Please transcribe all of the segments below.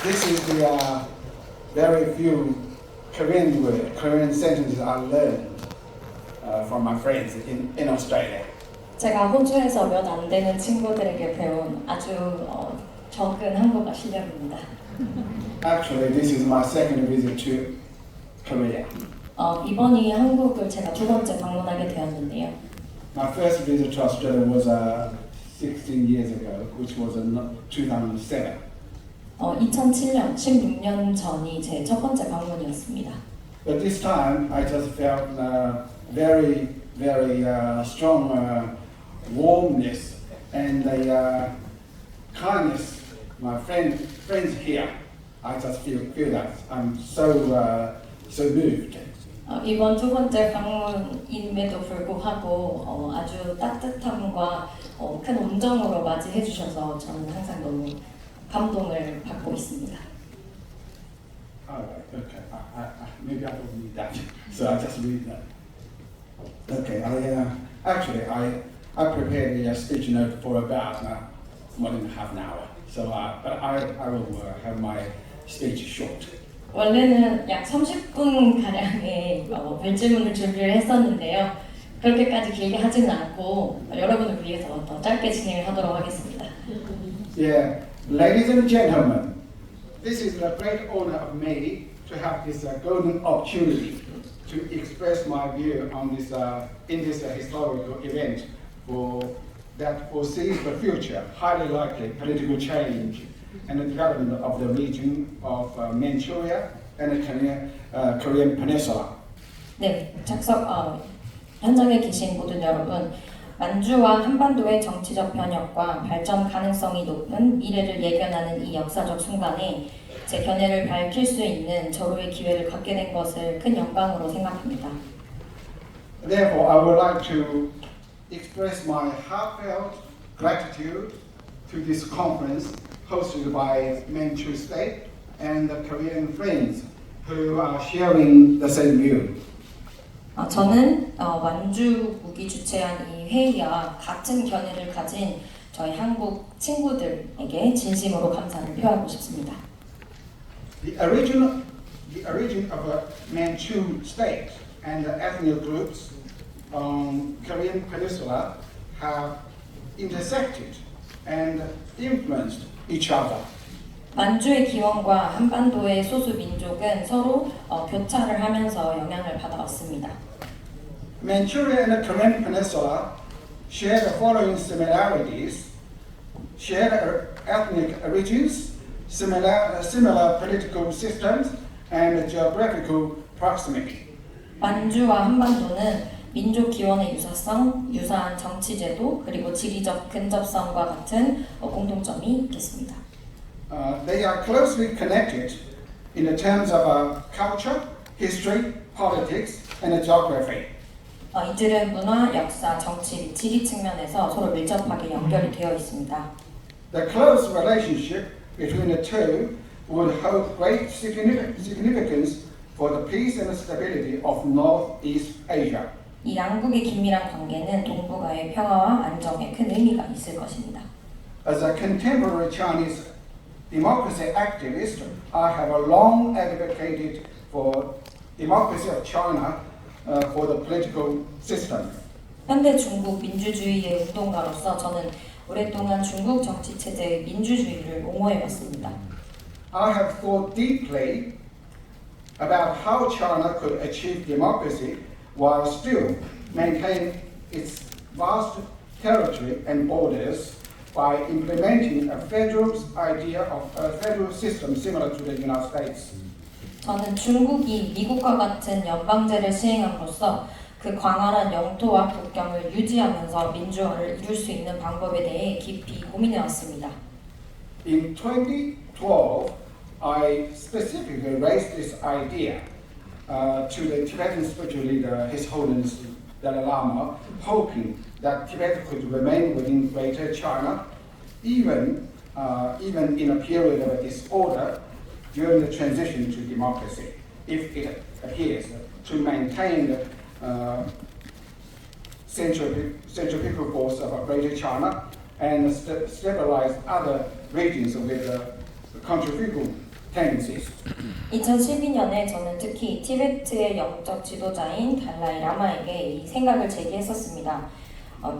This is the very few Korean sentences I learned from my friends in Australia. 제가 호주에서 몇 안 되는 친구들에게 배운 아주 적은 한국어 실력입니다. Actually, this is my second visit to Korea. 이번이 한국을 제가 두 번째 방문하게 되었는데요. My first visit to Australia was 16 years ago, which was in 2007. 2007년, 16년 전이 제 첫 번째 방문이었습니다. But this time, I just felt very strong warmness and the kindness. My friends here, I just feel that I'm so moved. 이번 두 번째 방문임에도 불구하고 아주 따뜻함과 큰 온정으로 맞이해 주셔서 저는 항상 너무 감동을 받고 있습니다. Alright, okay. Maybe I don't need that, so I just read that. Okay, I prepared a speech note for about 1.5 hour. So, but I will have my speech short. 원래는 약 30분 가량의 별질문을 준비를 했었는데요. 그렇게까지 길게 하지는 않고 여러분을 위해서 더 짧게 진행을 하도록 하겠습니다. Yeah, ladies and gentlemen, this is a great honor of me to have this golden opportunity to express my view on this in this historical event that foresees the future, highly likely political change and the development of the region of Manchuria and the Korean Peninsula. 네, 현장에 계신 모든 여러분, 만주와 한반도의 정치적 변혁과 발전 가능성이 높은 미래를 예견하는 이 역사적 순간에 제 견해를 밝힐 수 있는 절호의 기회를 갖게 된 것을 큰 영광으로 생각합니다. Therefore, I would like to express my heartfelt gratitude to this conference hosted by Manchu State and the Korean friends who are sharing the same view. 저는 만주국이 주최한 이 회의와 같은 견해를 가진 저희 한국 친구들에게 진심으로 감사를 표하고 싶습니다. The origin of a Manchu state and the ethnic groups on Korean Peninsula have intersected and influenced each other. 만주의 기원과 한반도의 소수 민족은 서로 교차를 하면서 영향을 받아왔습니다. Manchuria and the Korean Peninsula share the following similarities: shared ethnic origins, similar political systems, and geographical proximity. 만주와 한반도는 민족 기원의 유사성, 유사한 정치 제도, 그리고 지리적 근접성과 같은 공통점이 있겠습니다. They are closely connected in the terms of culture, history, politics, and geography. 이들은 문화, 역사, 정치, 지리 측면에서 서로 밀접하게 연결이 되어 있습니다. The close relationship between the two would hold great significance for the peace and stability of Northeast Asia. 이 양국의 긴밀한 관계는 동북아의 평화와 안정에 큰 의미가 있을 것입니다. As a contemporary Chinese democracy activist, I have long advocated for democracy of China for the political system. 현대 중국 민주주의의 운동가로서 저는 오랫동안 중국 정치 체제의 민주주의를 옹호해 왔습니다. I have thought deeply about how China could achieve democracy while still maintain its vast territory and borders by implementing a federal idea of a federal system similar to the United States. 저는 중국이 미국과 같은 연방제를 시행함으로써 그 광활한 영토와 국경을 유지하면서 민주화를 이룰 수 있는 방법에 대해 깊이 고민해 왔습니다. In 2012, I specifically raised this idea to the Tibetan spiritual leader, His Holiness Dalai Lama, hoping that Tibet could remain within Greater China, even in a period of disorder during the transition to democracy, if it appears to maintain the centrifugal force of Greater China and stabilize other regions with the centrifugal tendencies. 2012년에 저는 특히 티베트의 영적 지도자인 달라이 라마에게 이 생각을 제기했었습니다.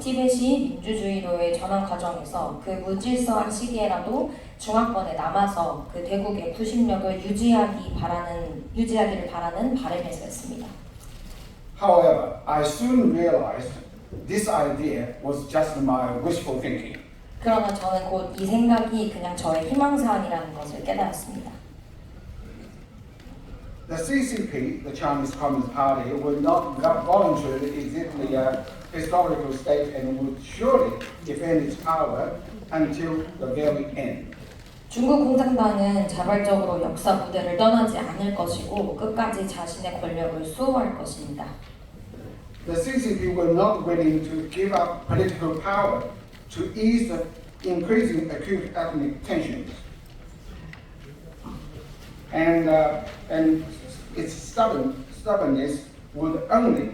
티벳이 민주주의로의 전환 과정에서 그 무질서한 시기에라도 중화권에 남아서 그 대국의 구심력을 유지하기를 바라는 바람에서였습니다. However, I soon realized this idea was just my wishful thinking. 그러나 저는 곧 이 생각이 그냥 저의 희망사항이라는 것을 깨달았습니다. The CCP, the Chinese Communist Party, will not voluntarily exit the historical state and would surely defend its power until the very end. 중국 공산당은 자발적으로 역사 무대를 떠나지 않을 것이고 끝까지 자신의 권력을 수호할 것입니다. The CCP were not willing to give up political power to ease the increasing acute ethnic tensions. And its stubbornness would only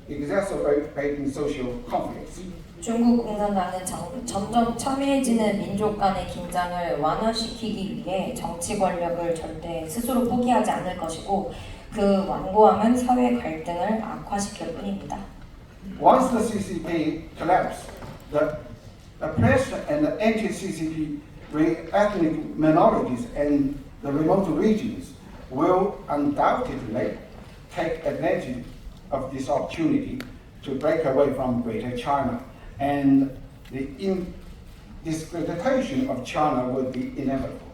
exacerbate social conflicts. 중국 공산당은 점점 첨예해지는 민족 간의 긴장을 완화시키기 위해 정치 권력을 절대 스스로 포기하지 않을 것이고 그 완고함은 사회 갈등을 악화시킬 뿐입니다. Once the CCP collapsed, the oppressed and the anti-CCP ethnic minorities in the remote regions will undoubtedly take advantage of this opportunity to break away from Greater China, and the discreditation of China will be inevitable.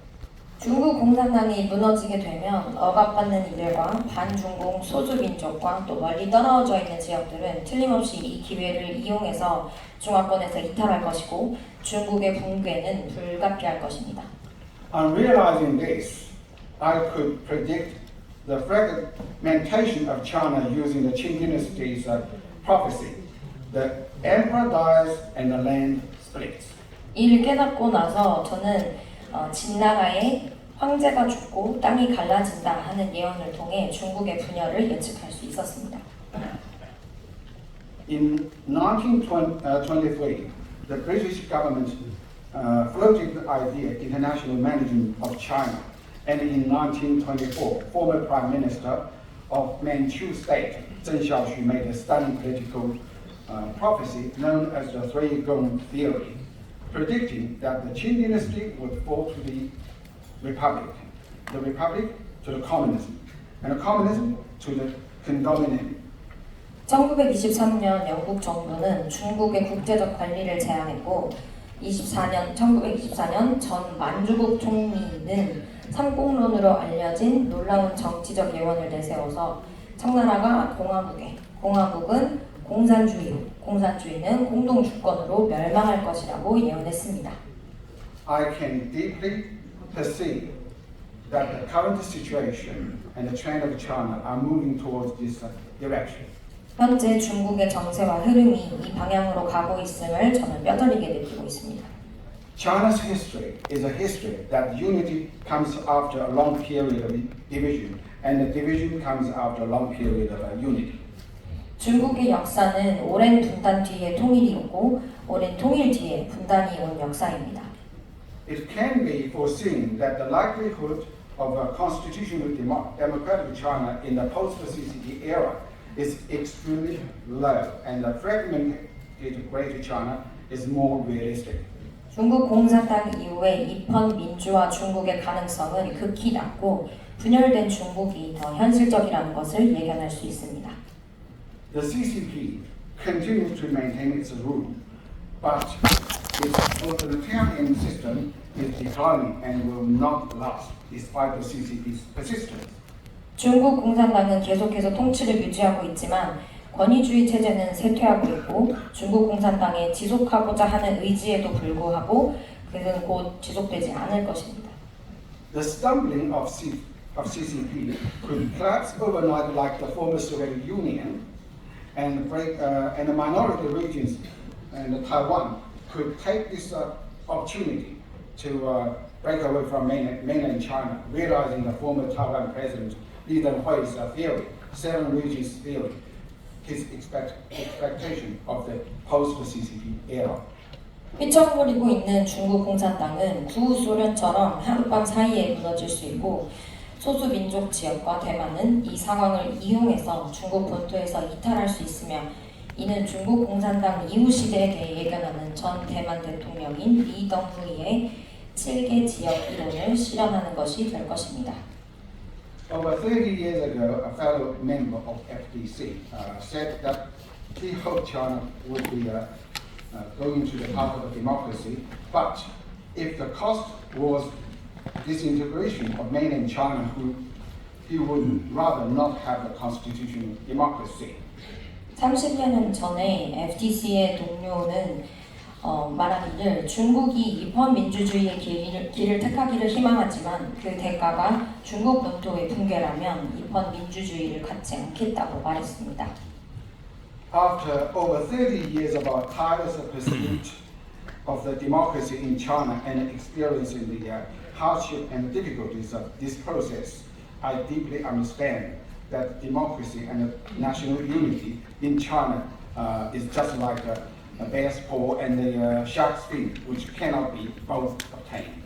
중국 공산당이 무너지게 되면 억압받는 이들과 반중공 소수민족과 또 멀리 떨어져 있는 지역들은 틀림없이 이 기회를 이용해서 중화권에서 이탈할 것이고 중국의 붕괴는 불가피할 것입니다. On realizing this, I could predict the fragmentation of China using the Qing dynasty's prophecy. The emperor dies and the land splits. 이를 깨닫고 나서 저는 진나라의 황제가 죽고 땅이 갈라진다 하는 예언을 통해 중국의 분열을 예측할 수 있었습니다. In 1923, the British government floated the idea of international management of China, and in 1924, former Prime Minister of Manchu State, Deng Xiaoxu, made a stunning political prophecy known as the Three-Gong Theory, predicting that the Qing dynasty would fall to the Republic to the communism, and the communism to the condominium. 1923년 영국 정부는 중국의 국제적 관리를 제안했고 1924년 전 만주국 총리는 삼공론으로 알려진 놀라운 정치적 예언을 내세워서 청나라가 공화국은 공산주의는 공동주권으로 멸망할 것이라고 예언했습니다. I can deeply perceive that the current situation and the trend of China are moving towards this direction. 현재 중국의 정세와 흐름이 이 방향으로 가고 있음을 저는 뼈저리게 느끼고 있습니다. China's history is a history that unity comes after a long period of division, and the division comes after a long period of unity. 중국의 역사는 오랜 분단 뒤에 통일이 오고 오랜 통일 뒤에 분단이 온 역사입니다. It can be foreseen that the likelihood of a constitutional democratic China in the post-CCP era is extremely low, and the fragmented Greater China is more realistic. 중국 공산당 이후에 입헌 민주화 중국의 가능성은 극히 낮고 분열된 중국이 더 현실적이라는 것을 예견할 수 있습니다. The CCP continues to maintain its rule, but its authoritarian system is declining and will not last despite the CCP's persistence. 중국 공산당은 계속해서 통치를 유지하고 있지만 권위주의 체제는 쇠퇴하고 있고 중국 공산당의 지속하고자 하는 의지에도 불구하고 그는 곧 지속되지 않을 것입니다. The stumbling of CCP could collapse overnight like the former Soviet Union, and the minority regions and Taiwan could take this opportunity to break away from mainland China, realizing the former Taiwan president Li Denghui's theory, seven regions theory, his expectation of the post-CCP era. 휘청거리고 있는 중국 공산당은 구소련처럼 하룻밤 사이에 무너질 수 있고 소수민족 지역과 대만은 이 상황을 이용해서 중국 본토에서 이탈할 수 있으며 이는 중국 공산당 이후 시대에 대해 예견하는 전 대만 대통령인 리덩후이의 7개 지역 이론을 실현하는 것이 될 것입니다. Over 30 years ago, a fellow member of FDC said that he hoped China would be going to the path of democracy, but if the cost was disintegration of mainland China, he would rather not have a constitutional democracy. 30년 전에 FTC의 동료는 말하기를 중국이 입헌 민주주의의 길을 택하기를 희망하지만 그 대가가 중국 본토의 붕괴라면 입헌 민주주의를 갖지 않겠다고 말했습니다. After over 30 years of our tireless pursuit of the democracy in China and experiencing the hardship and difficulties of this process, I deeply understand that democracy and national unity in China is just like a bear's paw and the shark's fin, which cannot be both obtained.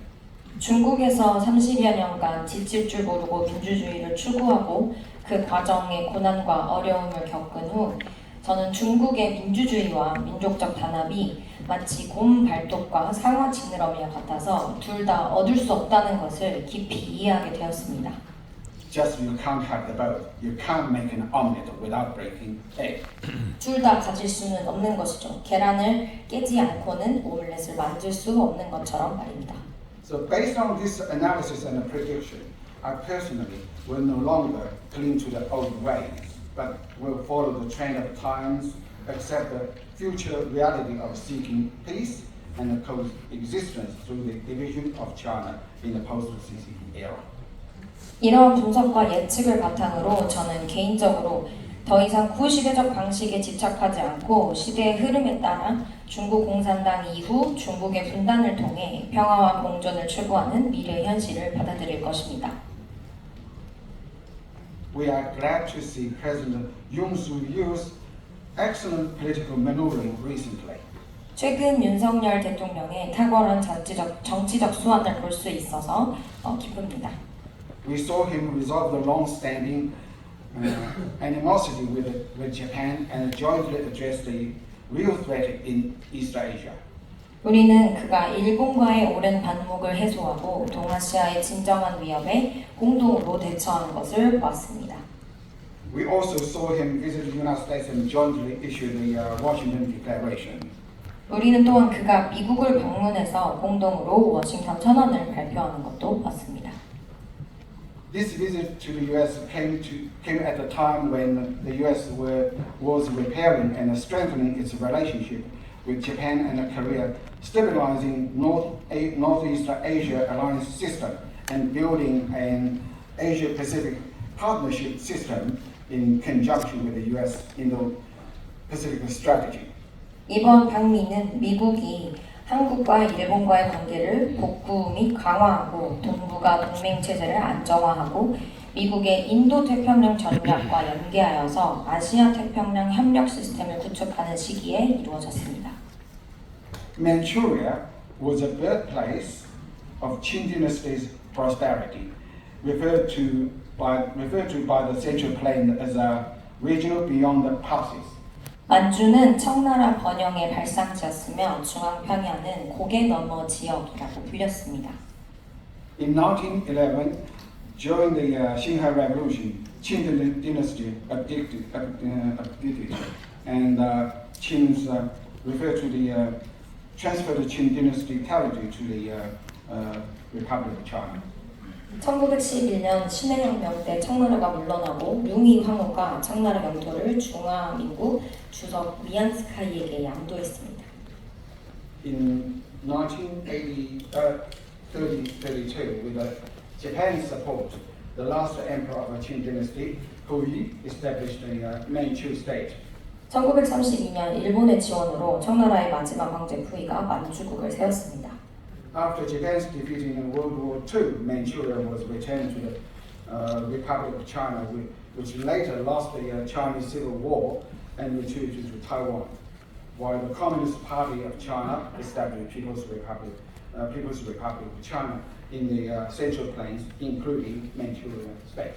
중국에서 30여 년간 지칠 줄 모르고 민주주의를 추구하고 그 과정의 고난과 어려움을 겪은 후 저는 중국의 민주주의와 민족적 단합이 마치 곰 발톱과 상어 지느러미와 같아서 둘 다 얻을 수 없다는 것을 깊이 이해하게 되었습니다. Just you can't have the both. You can't make an omelette without breaking egg. 둘 다 가질 수는 없는 것이죠. 계란을 깨지 않고는 오믈렛을 만들 수 없는 것처럼 말입니다. So based on this analysis and prediction, I personally will no longer cling to the old ways, but will follow the trend of times, accept the future reality of seeking peace and the coexistence through the division of China in the post-CCP era. 이러한 분석과 예측을 바탕으로 저는 개인적으로 더 이상 구시대적 방식에 집착하지 않고 시대의 흐름에 따라 중국 공산당 이후 중국의 분단을 통해 평화와 공존을 추구하는 미래의 현실을 받아들일 것입니다. We are glad to see President Yoon Suk-yeol's excellent political maneuvering recently. 최근 윤석열 대통령의 탁월한 정치적 수완을 볼 수 있어서 기쁩니다. We saw him resolve the long-standing animosity with Japan and jointly address the real threat in East Asia. 우리는 그가 일본과의 오랜 반목을 해소하고 동아시아의 진정한 위협에 공동으로 대처하는 것을 보았습니다. We also saw him visit the United States and jointly issue the Washington Declaration. 우리는 또한 그가 미국을 방문해서 공동으로 워싱턴 선언을 발표하는 것도 봤습니다. This visit to the U.S. came at a time when the U.S. was repairing and strengthening its relationship with Japan and Korea, stabilizing Northeast Asia alliance system and building an Asia-Pacific partnership system in conjunction with the U.S. Indo-Pacific strategy. 이번 방미는 미국이 한국과 일본과의 관계를 복구 및 강화하고 동북아 동맹 체제를 안정화하고 미국의 인도 태평양 전략과 연계하여서 아시아 태평양 협력 시스템을 구축하는 시기에 이루어졌습니다. Manchuria was a birthplace of Qing dynasty's prosperity, referred to by the Central Plain as a regional beyond the passes. 만주는 청나라 번영의 발상지였으며 중앙평야는 고개 너머 지역이라고 불렸습니다. In 1911, during the Xinhai Revolution, Qing dynasty abdicated, and Qing's referred to the transfer the Qing dynasty territory to the Republic of China. 1911년 신해혁명 때 청나라가 물러나고 융이 황후가 청나라 영토를 중화민국 주석 미안스카이에게 양도했습니다. In 1932, with Japan's support, the last emperor of the Qing dynasty, Hui, established a Manchu state. 1932년 일본의 지원으로 청나라의 마지막 황제 후이가 만주국을 세웠습니다. After Japan's defeat in World War II, Manchuria was returned to the Republic of China, which later lost the Chinese Civil War and retreated to Taiwan. while the Communist Party of China established People's Republic of China in the Central Plains, including Manchurian state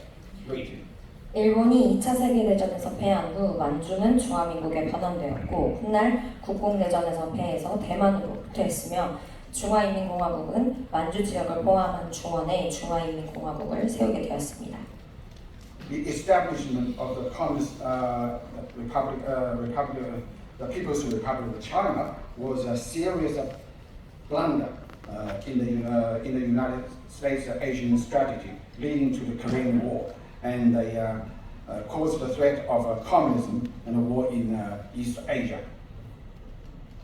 region. 일본이 2차 세계대전에서 패한 후 만주는 중화민국에 변환되었고 훗날 국공대전에서 패해서 대만으로 후퇴했으며 중화인민공화국은 만주 지역을 포함한 중원에 중화인민공화국을 세우게 되었습니다. The establishment of the Communist the People's Republic of China was a serious blunder in the United States Asian strategy, leading to the Korean War, and they caused the threat of communism and a war in East Asia.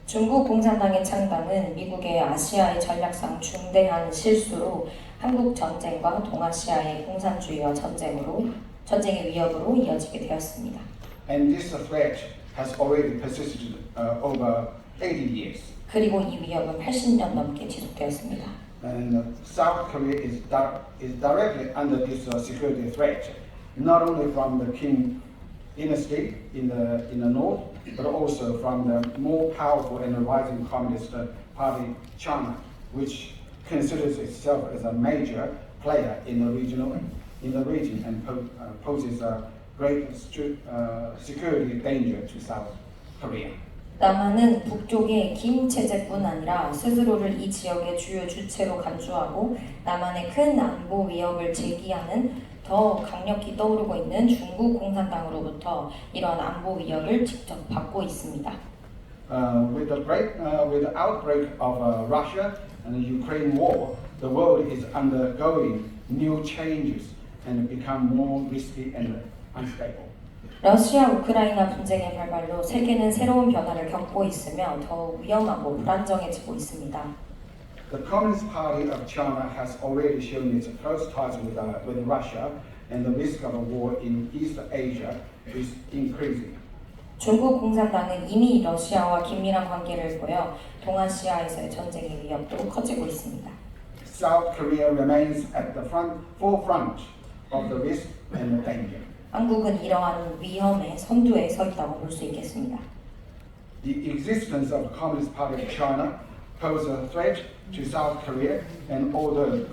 중국 공산당의 창당은 미국의 아시아의 전략상 중대한 실수로 한국 전쟁과 동아시아의 공산주의와 전쟁의 위협으로 이어지게 되었습니다. And this threat has already persisted over 80 years. 그리고 이 위협은 80년 넘게 지속되었습니다. And South Korea is directly under this security threat, not only from the Kim dynasty in the north, but also from the more powerful and rising Communist Party China, which considers itself as a major player in the region and poses a great security danger to South Korea. 남한은 북쪽의 김 체제뿐 아니라 스스로를 이 지역의 주요 주체로 간주하고 남한의 큰 안보 위협을 제기하는 더 강력히 떠오르고 있는 중국 공산당으로부터 이러한 안보 위협을 직접 받고 있습니다. With the outbreak of Russia and the Ukraine war, the world is undergoing new changes and become more risky and unstable. 러시아 우크라이나 분쟁의 발발로 세계는 새로운 변화를 겪고 있으며 더욱 위험하고 불안정해지고 있습니다. The Communist Party of China has already shown its close ties with Russia, and the risk of a war in East Asia is increasing. 중국 공산당은 이미 러시아와 긴밀한 관계를 보여 동아시아에서의 전쟁의 위협도 커지고 있습니다. South Korea remains at the forefront of the risk and the danger. 한국은 이러한 위험의 선두에 서 있다고 볼 수 있겠습니다. The existence of the Communist Party of China poses a threat to South Korea, and although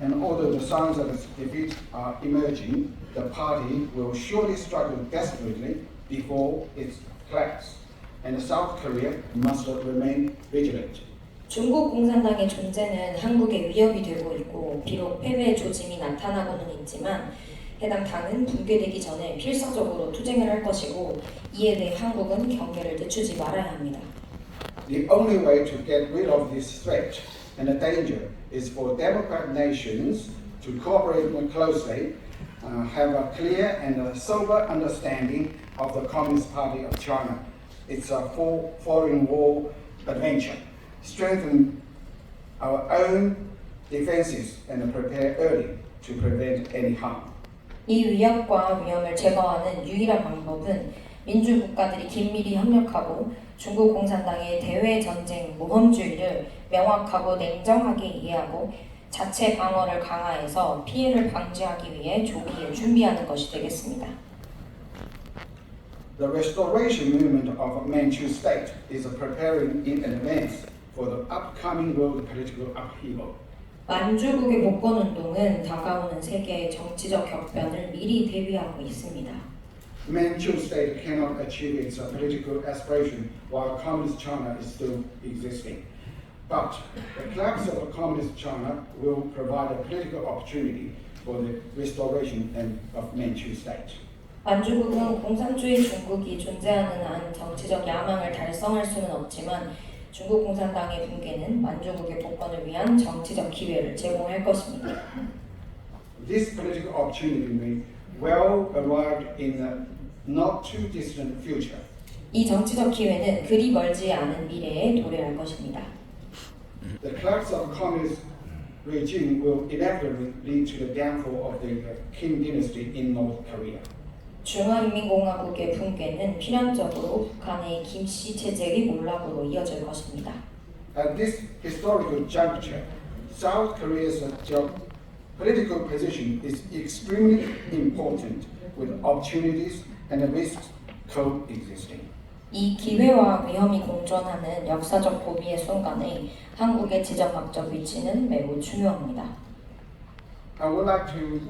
the signs of its defeat are emerging, the party will surely struggle desperately before its collapse, and South Korea must remain vigilant. 중국 공산당의 존재는 한국에 위협이 되고 있고 비록 패배의 조짐이 나타나고는 있지만 해당 당은 붕괴되기 전에 필사적으로 투쟁을 할 것이고 이에 대해 한국은 경계를 늦추지 말아야 합니다. The only way to get rid of this threat and the danger is for democratic nations to cooperate more closely, have a clear and a sober understanding of the Communist Party of China, its foreign war adventure, strengthen our own defenses and prepare early to prevent any harm. 이 위협과 위험을 제거하는 유일한 방법은 민주 국가들이 긴밀히 협력하고 중국 공산당의 대외 전쟁 모험주의를 명확하고 냉정하게 이해하고 자체 방어를 강화해서 피해를 방지하기 위해 조기에 준비하는 것이 되겠습니다. The restoration movement of Manchu state is preparing in advance for the upcoming world political upheaval. 만주국의 복권운동은 다가오는 세계의 정치적 격변을 미리 대비하고 있습니다. Manchu state cannot achieve its political aspiration while Communist China is still existing. But the collapse of Communist China will provide a political opportunity for the restoration of Manchu state. 만주국은 공산주의 중국이 존재하는 한 정치적 야망을 달성할 수는 없지만 중국 공산당의 붕괴는 만주국의 복권을 위한 정치적 기회를 제공할 것입니다. This political opportunity may well arrive in the not too distant future. 이 정치적 기회는 그리 멀지 않은 미래에 도래할 것입니다. The collapse of communist regime will inevitably lead to the downfall of the Kim dynasty in North Korea. 중화인민공화국의 붕괴는 필연적으로 북한의 김씨 체제의 몰락으로 이어질 것입니다. At this historical juncture, South Korea's political position is extremely important, with opportunities and risks coexisting. 이 기회와 위험이 공존하는 역사적 고비의 순간에 한국의 지정학적 위치는 매우 중요합니다. I would like to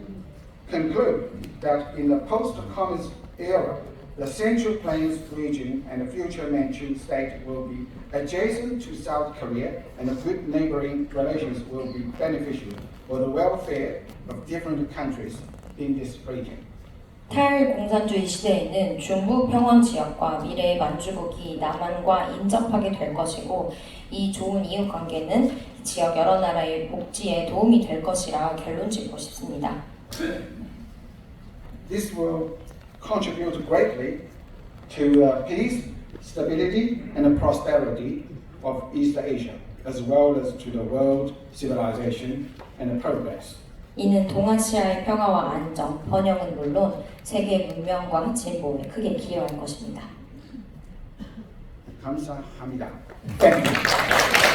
conclude that in the post-communist era, the Central Plains region and the future Manchu state will be adjacent to South Korea, and the good neighboring relations will be beneficial for the welfare of different countries in this region. 탈공산주의 시대에는 중부 평원 지역과 미래의 만주국이 남한과 인접하게 될 것이고 이 좋은 이웃 관계는 지역 여러 나라의 복지에 도움이 될 것이라 결론 짓고 싶습니다. This will contribute greatly to peace, stability, and the prosperity of East Asia, as well as to the world civilization and the progress. 이는 동아시아의 평화와 안정, 번영은 물론 세계 문명과 진보에 크게 기여할 것입니다. 감사합니다. Thank you.